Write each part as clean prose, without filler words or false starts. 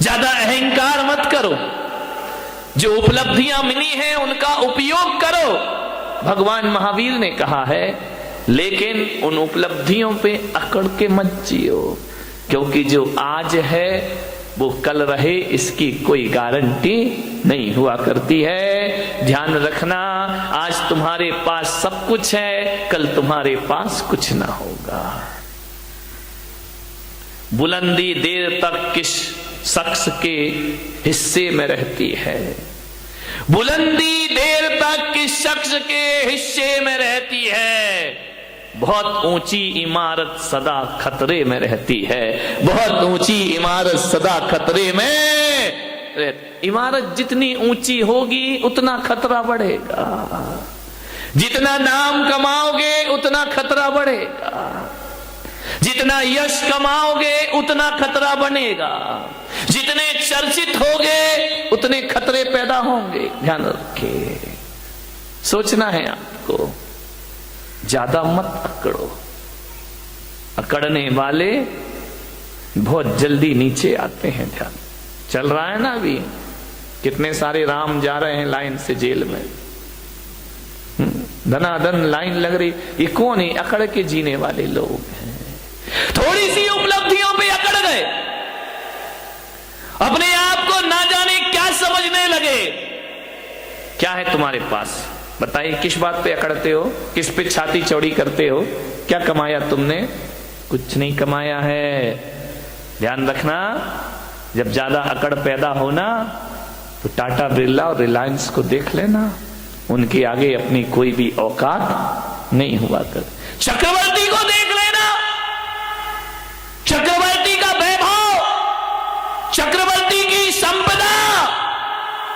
ज्यादा अहंकार मत करो, जो उपलब्धियां मिली हैं उनका उपयोग करो। भगवान महावीर ने कहा है, लेकिन उन उपलब्धियों पे अकड़ के मत जियो, क्योंकि जो आज है वो कल रहे इसकी कोई गारंटी नहीं हुआ करती है। ध्यान रखना, आज तुम्हारे पास सब कुछ है, कल तुम्हारे पास कुछ ना होगा। बुलंदी देर तक किस शख्स के हिस्से में रहती है, बुलंदी देर तक किस शख्स के हिस्से में रहती है। बहुत ऊंची इमारत सदा खतरे में रहती है, बहुत ऊंची इमारत सदा खतरे में। इमारत जितनी ऊंची होगी उतना खतरा बढ़ेगा, जितना नाम कमाओगे उतना खतरा बढ़ेगा, जितना यश कमाओगे उतना खतरा बनेगा, जितने चर्चित होगे उतने खतरे पैदा होंगे। ध्यान रखिए, सोचना है आपको, ज्यादा मत अकड़ो। अकड़ने वाले बहुत जल्दी नीचे आते हैं। ध्यान चल रहा है ना, अभी कितने सारे राम जा रहे हैं लाइन से जेल में, धनाधन लाइन लग रही। ये कौन है? अकड़ के जीने वाले लोग हैं। थोड़ी सी उपलब्धियों पे अकड़ गए, अपने आप को ना जाने क्या समझने लगे। क्या है तुम्हारे पास? बताइए, किस बात पे अकड़ते हो, किस पे छाती चौड़ी करते हो? क्या कमाया तुमने? कुछ नहीं कमाया है। ध्यान रखना, जब ज्यादा अकड़ पैदा होना तो टाटा बिरला और रिलायंस को देख लेना, उनके आगे अपनी कोई भी औकात नहीं हुआ कर। चक्रवर्ती को देख लेना, चक्रवर्ती का वैभव, चक्रवर्ती की संपदा,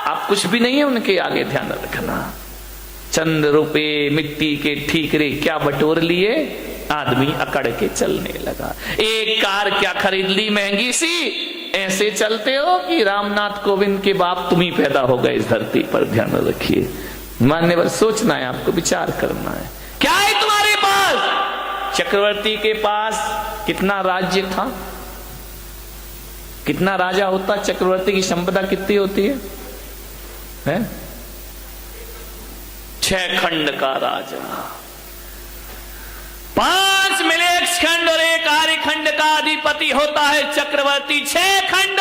आप कुछ भी नहीं है उनके आगे। ध्यान रखना, चंद रुपए मिट्टी के ठीकरे क्या बटोर लिए, आदमी अकड़ के चलने लगा। एक कार क्या खरीद ली महंगी सी, ऐसे चलते हो कि रामनाथ कोविंद के बाप तुम ही पैदा हो गए इस धरती पर। ध्यान रखिए, मान्यवर, सोचना है आपको, विचार करना है। क्या है तुम्हारे पास? चक्रवर्ती के पास कितना राज्य था, कितना राजा होता? चक्रवर्ती की संपदा कितनी होती है? 6 खंड का राजा, 5 मिलेक्स खंड और 1 आर्य खंड का अधिपति होता है चक्रवर्ती। 6 खंड,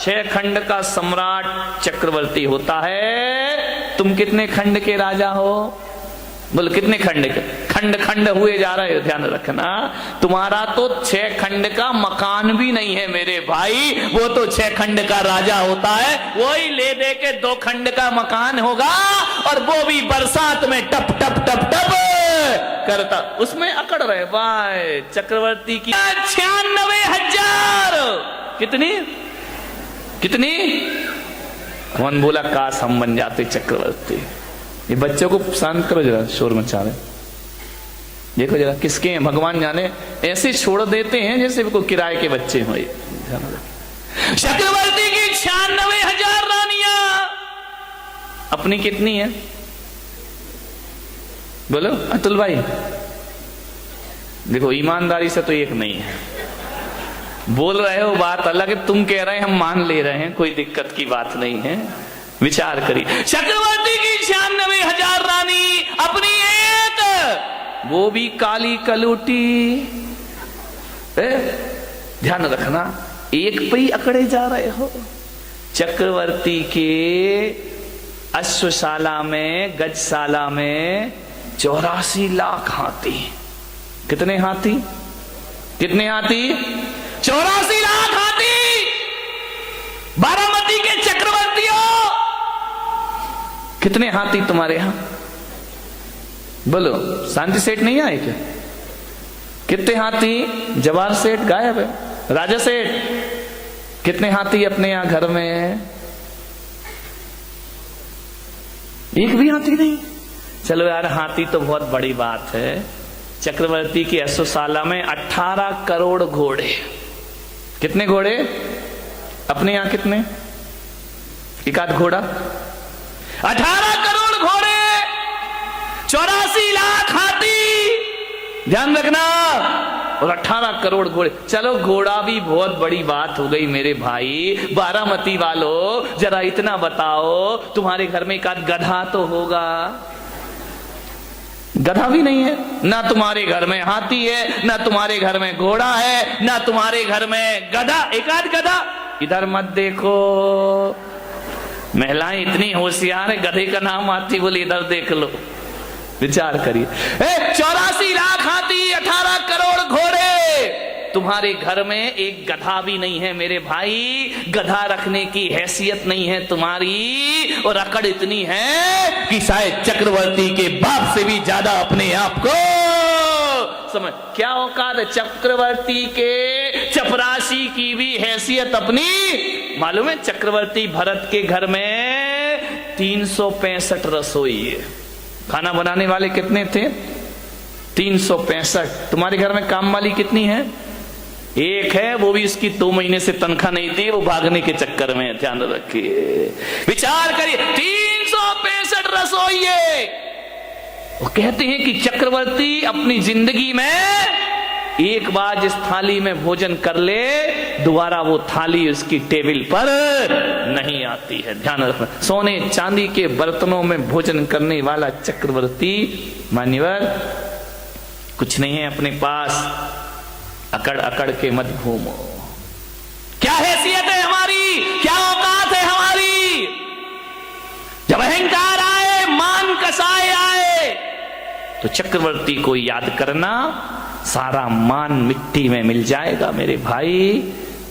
6 खंड का सम्राट चक्रवर्ती होता है। तुम कितने खंड के राजा हो? बोलो कितने खंड के? खंड खंड हुए जा रहे हो। ध्यान रखना, तुम्हारा तो 6 खंड का मकान भी नहीं है मेरे भाई, वो तो 6 खंड का राजा होता है। वही ले दे के 2 खंड का मकान होगा, और वो भी बरसात में टप टप टप टप करता, उसमें अकड़ रहे भाई। चक्रवर्ती की 96,000। कितनी कितनी? कौन बोला काश हम बन जाते चक्रवर्ती? ये बच्चों को शांत करो जरा, शोर मचा रहे। देखो जरा किसके हैं, भगवान जाने, ऐसे छोड़ देते हैं जैसे कोई किराए के बच्चे हो। चक्रवर्ती की 96,000 रानियां, अपनी कितनी है? बोलो अतुल भाई। देखो ईमानदारी से तो एक नहीं है, बोल रहे हो बात अलग है, तुम कह रहे हैं हम मान ले रहे हैं, कोई दिक्कत की बात नहीं है। विचार करिए, चक्रवर्ती की 96,000 रानी, अपनी एक, वो भी काली कलूटी। ध्यान रखना, एक पे ही अकड़े जा रहे हो। चक्रवर्ती के अश्वशाला में, गजशाला में 84 लाख हाथी। कितने हाथी? कितने हाथी? 84 लाख हाथी। बारामती के चक्रवर्ती हो, कितने हाथी तुम्हारे यहां? बोलो, शांति सेठ नहीं आए क्या? कितने हाथी? जवाहर सेठ गायब है, राजा सेठ। कितने हाथी अपने यहां घर में? एक भी हाथी नहीं। चलो यार, हाथी तो बहुत बड़ी बात है। चक्रवर्ती की अश्वशाला में 18 करोड़ घोड़े। कितने घोड़े? अपने यहां कितने? एक आध घोड़ा। 18 करोड़ घोड़े, 84 लाख हाथी। ध्यान रखना, और 18 करोड़ घोड़े। चलो घोड़ा भी बहुत बड़ी बात हो गई मेरे भाई। बारामती वालों जरा इतना बताओ, तुम्हारे घर में एक आध गधा तो होगा? गधा भी नहीं है। ना तुम्हारे घर में हाथी है, ना तुम्हारे घर में घोड़ा है, ना तुम्हारे घर में गधा, एक आध गधा। इधर मत देखो, महिलाएं इतनी होशियार है, गधे का नाम आती बोले इधर देख लो। विचार करिए, 84 लाख हाथी, 18 करोड़ घोड़े, तुम्हारे घर में एक गधा भी नहीं है मेरे भाई। गधा रखने की हैसियत नहीं है तुम्हारी, और अकड़ इतनी है कि शायद चक्रवर्ती के बाप से भी ज्यादा अपने आप को समझ। क्या औकात है चक्रवर्ती के? चपरासी की भी हैसियत अपनी। मालूम है चक्रवर्ती भरत के घर में 365 रसोई है। खाना बनाने वाले कितने थे? 365। तुम्हारे घर में काम वाली कितनी है? एक है, वो भी इसकी 2 महीने से तनख्वाह नहीं दी, वो भागने के चक्कर में। ध्यान रखिए, विचार करिए, 365 रसोई है। वो कहते हैं कि चक्रवर्ती अपनी जिंदगी में एक बार जिस थाली में भोजन कर ले, दोबारा वो थाली उसकी टेबल पर नहीं आती है। ध्यान रखना, सोने चांदी के बर्तनों में भोजन करने वाला चक्रवर्ती मान्यवर कुछ नहीं है अपने पास। अकड़ अकड़ के मत घूमो। क्या हैसियत है हमारी, क्या औकात है हमारी? जब अहंकार आए, मान कसाए आए, तो चक्रवर्ती को याद करना, सारा मान मिट्टी में मिल जाएगा मेरे भाई,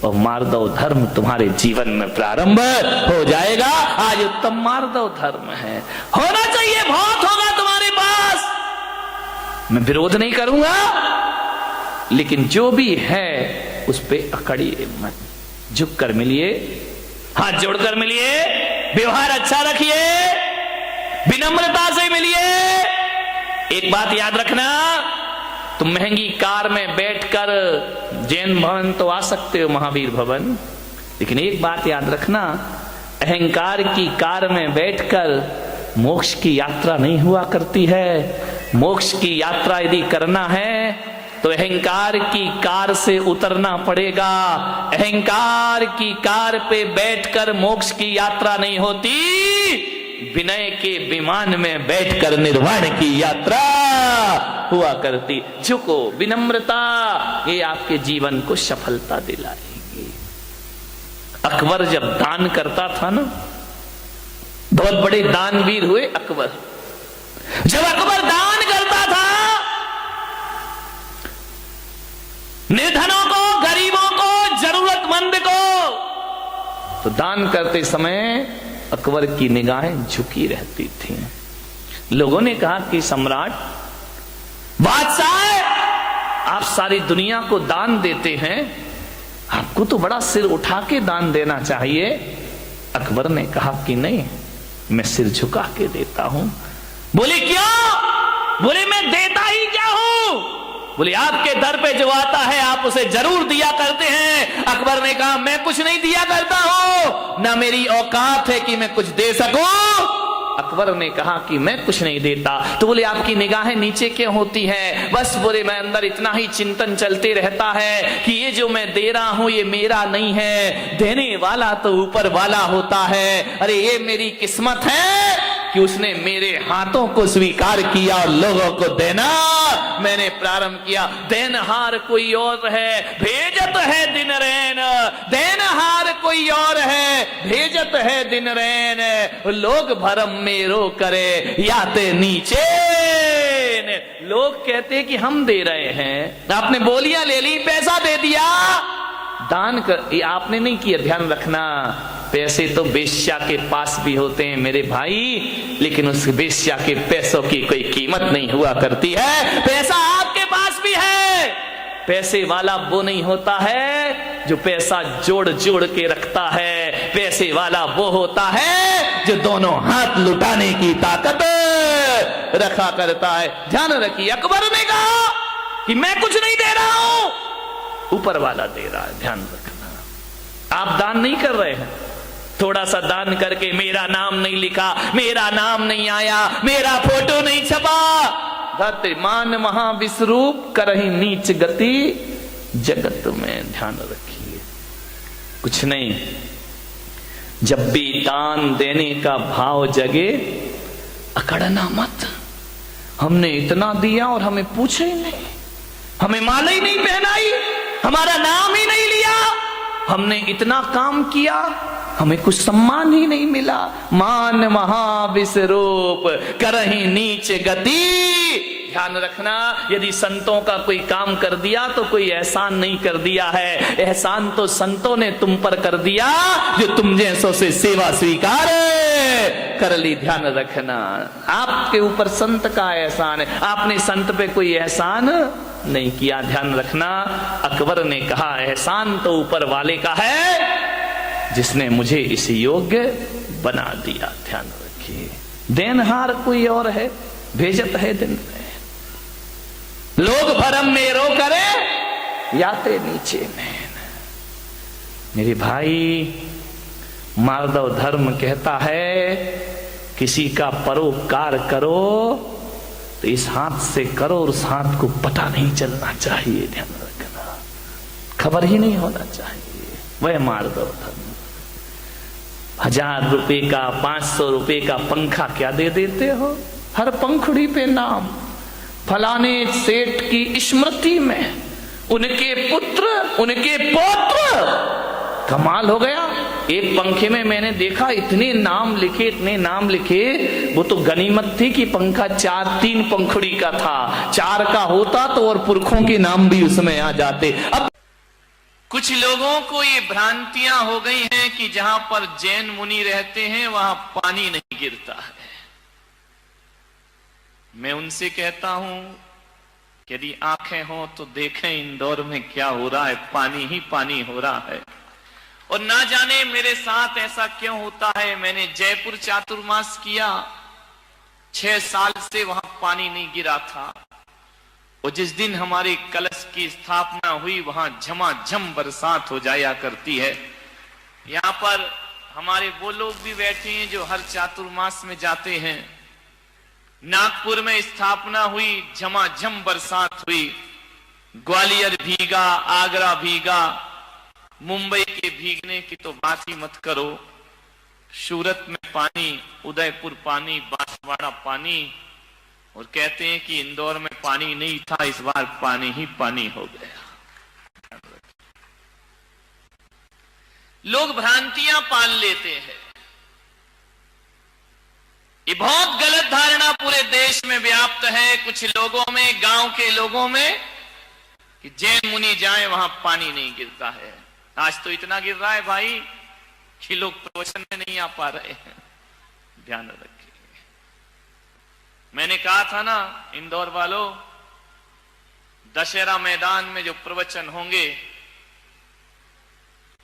और मार्दव धर्म तुम्हारे जीवन में प्रारंभ हो जाएगा। आज उत्तम मार्दव धर्म है, होना चाहिए, बहुत होगा तुम्हारे पास, मैं विरोध नहीं करूंगा, लेकिन जो भी है उस पे अकड़िए मत। झुक कर मिलिए, हाथ जोड़कर मिलिए, व्यवहार अच्छा रखिए, विनम्रता से मिलिए। एक बात याद रखना, तुम महंगी कार में बैठकर जैन भवन तो आ सकते हो, महावीर भवन, लेकिन एक बात याद रखना, अहंकार की कार में बैठकर मोक्ष की यात्रा नहीं हुआ करती है। मोक्ष की यात्रा यदि करना है तो अहंकार की कार से उतरना पड़ेगा। अहंकार की कार पे बैठकर मोक्ष की यात्रा नहीं होती, विनय के विमान में बैठकर निर्वाण की यात्रा हुआ करती। झुको, विनम्रता, ये आपके जीवन को सफलता दिलाएगी। अकबर जब दान करता था ना, बहुत बड़े दानवीर हुए अकबर। जब अकबर दान करता था, निर्धनों को, गरीबों को, जरूरतमंद को, तो दान करते समय अकबर की निगाहें झुकी रहती थी। लोगों ने कहा कि सम्राट, बादशाह, आप सारी दुनिया को दान देते हैं, आपको तो बड़ा सिर उठा के दान देना चाहिए। अकबर ने कहा कि नहीं, मैं सिर झुका के देता हूं। बोले क्यों? बोले मैं देता ही क्या हूं? बोले आपके दर पे जो आता है आप उसे जरूर दिया करते हैं। अकबर ने कहा मैं कुछ नहीं दिया करता हूं, ना मेरी औकात है कि मैं कुछ दे सकूं। अकबर ने कहा कि मैं कुछ नहीं देता। तो बोले आपकी निगाहें नीचे क्यों होती है? बस बोले मैं अंदर इतना ही चिंतन चलते रहता है कि ये जो मैं दे रहा हूं ये मेरा नहीं है, देने वाला तो ऊपर वाला होता है। अरे ये मेरी किस्मत है कि उसने मेरे हाथों को स्वीकार किया और लोगों को देना मैंने प्रारंभ किया। देनहार कोई और है, भेजत है दिन रैन। देनहार कोई और है, भेजत है दिन रैन। लोग भरम मेरो करे, याते नीचे। लोग कहते कि हम दे रहे हैं, आपने बोलियां ले ली, पैसा दे दिया, दान कर, ये आपने नहीं किया। ध्यान रखना, पैसे तो बेश्या के पास भी होते हैं मेरे भाई, लेकिन उस बेश्या के पैसों की कोई कीमत नहीं हुआ करती है। पैसा आपके पास भी है। पैसे वाला वो नहीं होता है जो पैसा जोड़ जोड़ के रखता है। पैसे वाला वो होता है जो दोनों हाथ लुटाने की ताकत रखा करता है। ध्यान रखिए, अकबर ने कहा कि मैं कुछ नहीं दे रहा हूं, ऊपर वाला दे रहा है। ध्यान रखना, आप दान नहीं कर रहे हैं। थोड़ा सा दान करके मेरा नाम नहीं लिखा, मेरा नाम नहीं आया, मेरा फोटो नहीं छपा, आघत मान महाविश्वरूप करही नीच गति जगत में। ध्यान रखिए, कुछ नहीं, जब भी दान देने का भाव जगे अकड़ना मत। हमने इतना दिया और हमें पूछे ही नहीं, हमें माला ही नहीं पहनाई, हमारा नाम ही नहीं लिया, हमने इतना काम किया, हमें कुछ सम्मान ही नहीं मिला। मान महाविश्वरूप करही नीच गति। ध्यान रखना, यदि संतों का कोई काम कर दिया तो कोई एहसान नहीं कर दिया है, एहसान तो संतों ने तुम पर कर दिया जो तुम जैसों से सेवा स्वीकार कर ली। ध्यान रखना, आपके ऊपर संत का एहसान है, आपने संत पे कोई एहसान नहीं किया। ध्यान रखना, अकबर ने कहा एहसान तो ऊपर वाले का है जिसने मुझे इस योग्य बना दिया। ध्यान रखिए, देनहार कोई और है, भेजत है दिन में। लोग भरम में रो करे याते नीचे नैन। मेरे भाई, माधव धर्म कहता है किसी का परोपकार करो तो इस हाथ से करो और उस हाथ को पता नहीं चलना चाहिए। ध्यान रखना, खबर ही नहीं होना चाहिए। वह माधव धर्म। 1000 रुपए का 500 रुपए का पंखा क्या दे देते हो, हर पंखुड़ी पे नाम, फलाने सेठ की स्मृति में, उनके पुत्र, उनके पौत्र। कमाल हो गया। एक पंखे में मैंने देखा इतने नाम लिखे, इतने नाम लिखे। वो तो गनीमत थी कि पंखा 3 पंखुड़ी का था, 4 का होता तो और पुरखों के नाम भी उसमें आ जाते। अब कुछ लोगों को ये भ्रांतियां हो गई हैं कि जहां पर जैन मुनि रहते हैं वहां पानी नहीं गिरता है। मैं उनसे कहता हूं कि यदि आंखें हो तो देखें इंदौर में क्या हो रहा है, पानी ही पानी हो रहा है। और ना जाने मेरे साथ ऐसा क्यों होता है। मैंने जयपुर चातुर्मास किया, 6 साल से वहां पानी नहीं गिरा था। और जिस दिन हमारे कलश की स्थापना हुई वहां झमाझम बरसात हो जाया करती है। यहाँ पर हमारे वो लोग भी बैठे हैं जो हर चातुर्मास में जाते हैं। नागपुर में स्थापना हुई, झमाझम बरसात हुई, ग्वालियर भीगा, आगरा भीगा, मुंबई के भीगने की तो बात ही मत करो। सूरत में पानी, उदयपुर पानी, बांसवाड़ा पानी। और कहते हैं कि इंदौर में पानी नहीं था, इस बार पानी ही पानी हो गया। लोग भ्रांतियां पाल लेते हैं। ये बहुत गलत धारणा पूरे देश में व्याप्त है, कुछ लोगों में, गांव के लोगों में, कि जैन मुनि जाए वहां पानी नहीं गिरता है। आज तो इतना गिर रहा है भाई कि लोग प्रवचन में नहीं आ पा रहे हैं। ध्यान रखिए, मैंने कहा था ना इंदौर वालों, दशहरा मैदान में जो प्रवचन होंगे,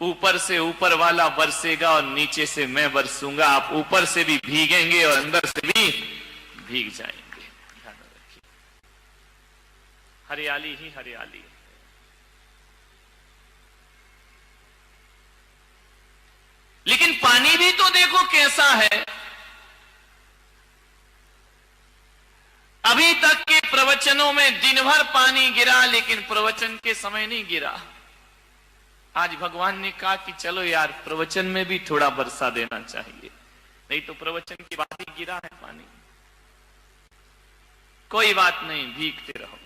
ऊपर से ऊपर वाला बरसेगा और नीचे से मैं बरसूंगा। आप ऊपर से भी भीगेंगे और अंदर से भी भीग जाएंगे। ध्यान रखिए, हरियाली ही हरियाली है। लेकिन पानी भी तो देखो कैसा है। अभी तक के प्रवचनों में दिन भर पानी गिरा, लेकिन प्रवचन के समय नहीं गिरा। आज भगवान ने कहा कि चलो यार, प्रवचन में भी थोड़ा बरसा देना चाहिए, नहीं तो प्रवचन के बाद ही गिरा है पानी। कोई बात नहीं, भीगते रहो।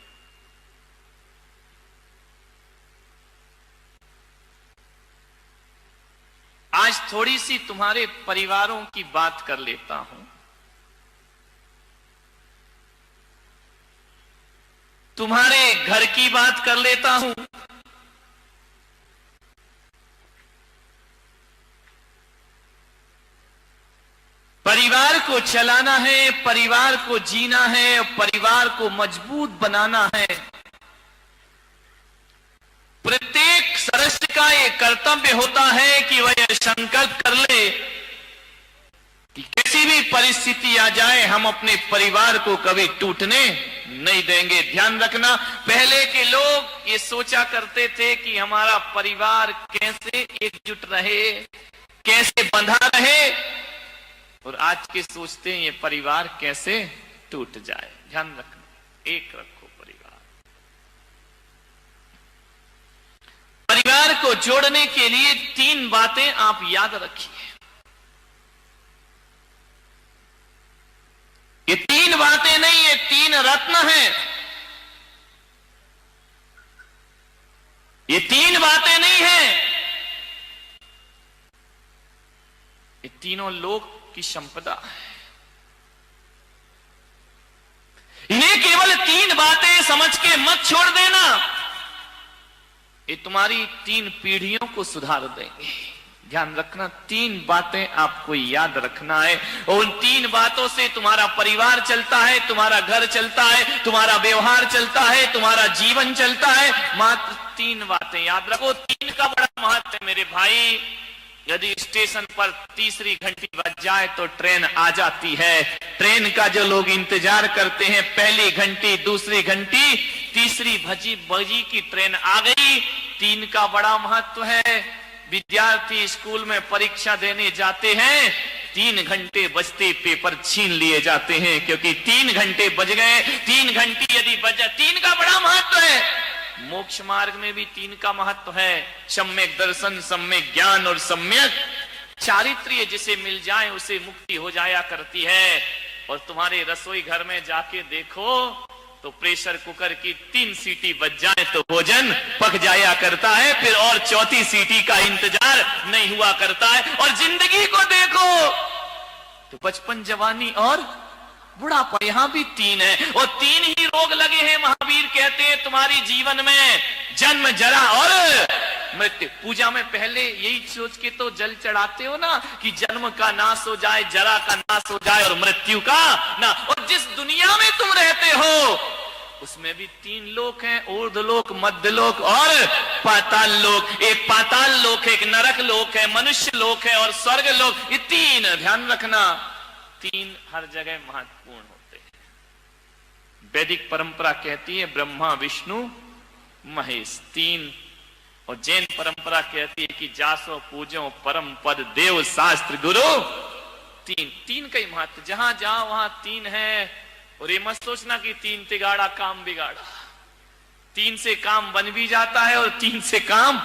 आज थोड़ी सी तुम्हारे परिवारों की बात कर लेता हूं। तुम्हारे घर की बात कर लेता हूं। परिवार को चलाना है, परिवार को जीना है, परिवार को मजबूत बनाना है। प्रत्येक सदस्य का यह कर्तव्य होता है कि वह यह संकल्प कर ले कि किसी भी परिस्थिति आ जाए हम अपने परिवार को कभी टूटने नहीं देंगे। ध्यान रखना, पहले के लोग ये सोचा करते थे कि हमारा परिवार कैसे एकजुट रहे, कैसे बंधा रहे, और आज के सोचते हैं ये परिवार कैसे टूट जाए। ध्यान रखना, एक रखो परिवार। परिवार को जोड़ने के लिए 3 बातें आप याद रखिए। ये 3 बातें नहीं, ये 3 रत्न हैं। ये 3 बातें नहीं हैं, ये तीनों लोक की संपदा है। इन्हें केवल 3 बातें समझ के मत छोड़ देना, ये तुम्हारी 3 पीढ़ियों को सुधार देंगे। ध्यान रखना, 3 बातें आपको याद रखना है, और उन 3 बातों से तुम्हारा परिवार चलता है, तुम्हारा घर चलता है, तुम्हारा व्यवहार चलता है, तुम्हारा जीवन चलता है। मात्र 3 बातें याद रखो। 3 का बड़ा महत्व है मेरे भाई। यदि स्टेशन पर तीसरी घंटी बज जाए तो ट्रेन आ जाती है। ट्रेन का जो लोग इंतजार करते हैं, पहली घंटी, दूसरी घंटी, तीसरी बजी की ट्रेन आ गई। 3 का बड़ा महत्व है। विद्यार्थी स्कूल में परीक्षा देने जाते हैं, 3 घंटे बजते पेपर छीन लिए जाते हैं, क्योंकि 3 घंटे बज गए। 3 घंटी यदि बज, 3 का बड़ा महत्व है। मोक्ष मार्ग में भी 3 का महत्व है। सम्यक दर्शन, सम्यक ज्ञान और सम्यक चारित्र्य जिसे मिल जाए उसे मुक्ति हो जाया करती है। और तुम्हारे रसोई घर में जाके देखो तो प्रेशर कुकर की 3 सीटी बज जाए तो भोजन पक जाया करता है, फिर और 4थी सीटी का इंतजार नहीं हुआ करता है। और जिंदगी को देखो तो बचपन, जवानी और बुढ़ापा, यहां भी 3 है, और 3 ही रोग लगे हैं। महावीर कहते हैं तुम्हारी जीवन में जन्म, जरा और मृत्यु। पूजा में पहले यही सोच के तो जल चढ़ाते हो ना कि जन्म का नाश हो जाए, जरा का नाश हो जाए और मृत्यु का ना। और जिस दुनिया में तुम रहते हो उसमें भी 3 लोक हैं, ऊर्ध्वलोक, मध्यलोक और पाताल लोक। एक पाताल लोक है, एक नरक लोक है, मनुष्य लोक है और स्वर्ग लोक। ये 3 ध्यान रखना, 3 हर जगह महत्वपूर्ण होते हैं। वैदिक परंपरा कहती है ब्रह्मा, विष्णु, महेश 3, और जैन परंपरा कहती है कि जासो पूजो परम पद देव शास्त्र गुरु 3 का ही महत्व। जहां जाओ वहां 3 है। और ये मत सोचना कि 3 तिगाड़ा काम बिगाड़ा। 3 से काम बन भी जाता है और 3 से काम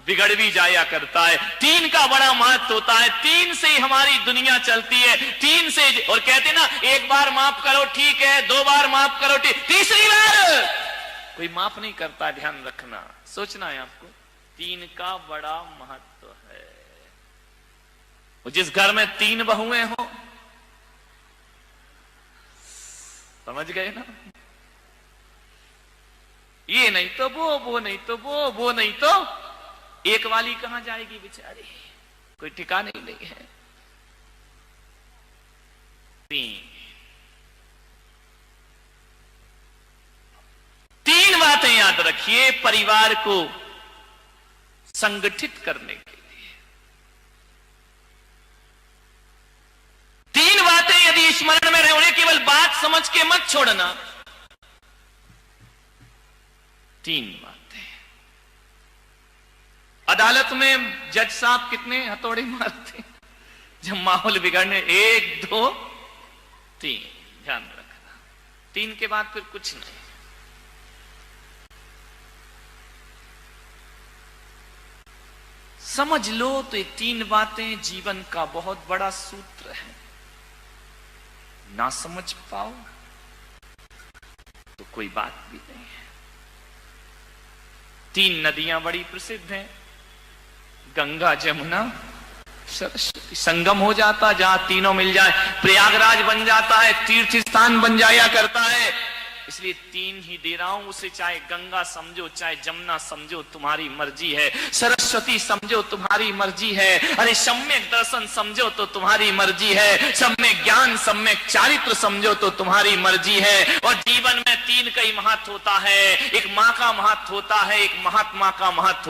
बिगड़ भी जाया करता है। 3 का बड़ा महत्व होता है। 3 से ही हमारी दुनिया चलती है। 3 से, और कहते ना 1 बार माफ करो ठीक है, 2 बार माफ करो ठीक, तीसरी बार कोई माफ नहीं करता। ध्यान रखना, सोचना है आपको। 3 का बड़ा महत्व है। और जिस घर में 3 बहुएं हो, समझ गए ना, ये नहीं तो वो नहीं तो वो नहीं तो एक वाली कहां जाएगी बेचारी, कोई ठिकाने ही नहीं है। 3 बातें याद रखिए परिवार को संगठित करने के लिए। 3 बातें यदि स्मरण में रहे, उन्हें केवल बात समझ के मत छोड़ना। 3 बातें। अदालत में जज साहब कितने हथौड़े मारते जब माहौल बिगड़ने, 1 2 3, ध्यान रखना। 3 के बाद फिर कुछ नहीं। समझ लो तो ये 3 बातें जीवन का बहुत बड़ा सूत्र है। ना समझ पाओ तो कोई बात भी नहीं है। 3 नदियां बड़ी प्रसिद्ध हैं, गंगा, जमुना, सरस्वती। संगम हो जाता जहां तीनों मिल जाए, प्रयागराज बन जाता है, तीर्थ स्थान बन जाया करता है। इसलिए 3 ही दे रहा हूं उसे, चाहे गंगा समझो, चाहे जमुना समझो, तुम्हारी मर्जी है। सरस्वती समझो, तुम्हारी मर्जी है। अरे सम्यक दर्शन समझो तो तुम्हारी मर्जी है। सम्यक ज्ञान, सम्यक चारित्र समझो तो तुम्हारी मर्जी है। और जीवन में 3 का ही महत्व होता है। एक मां का महत्व होता है, एक महात्मा का महत्व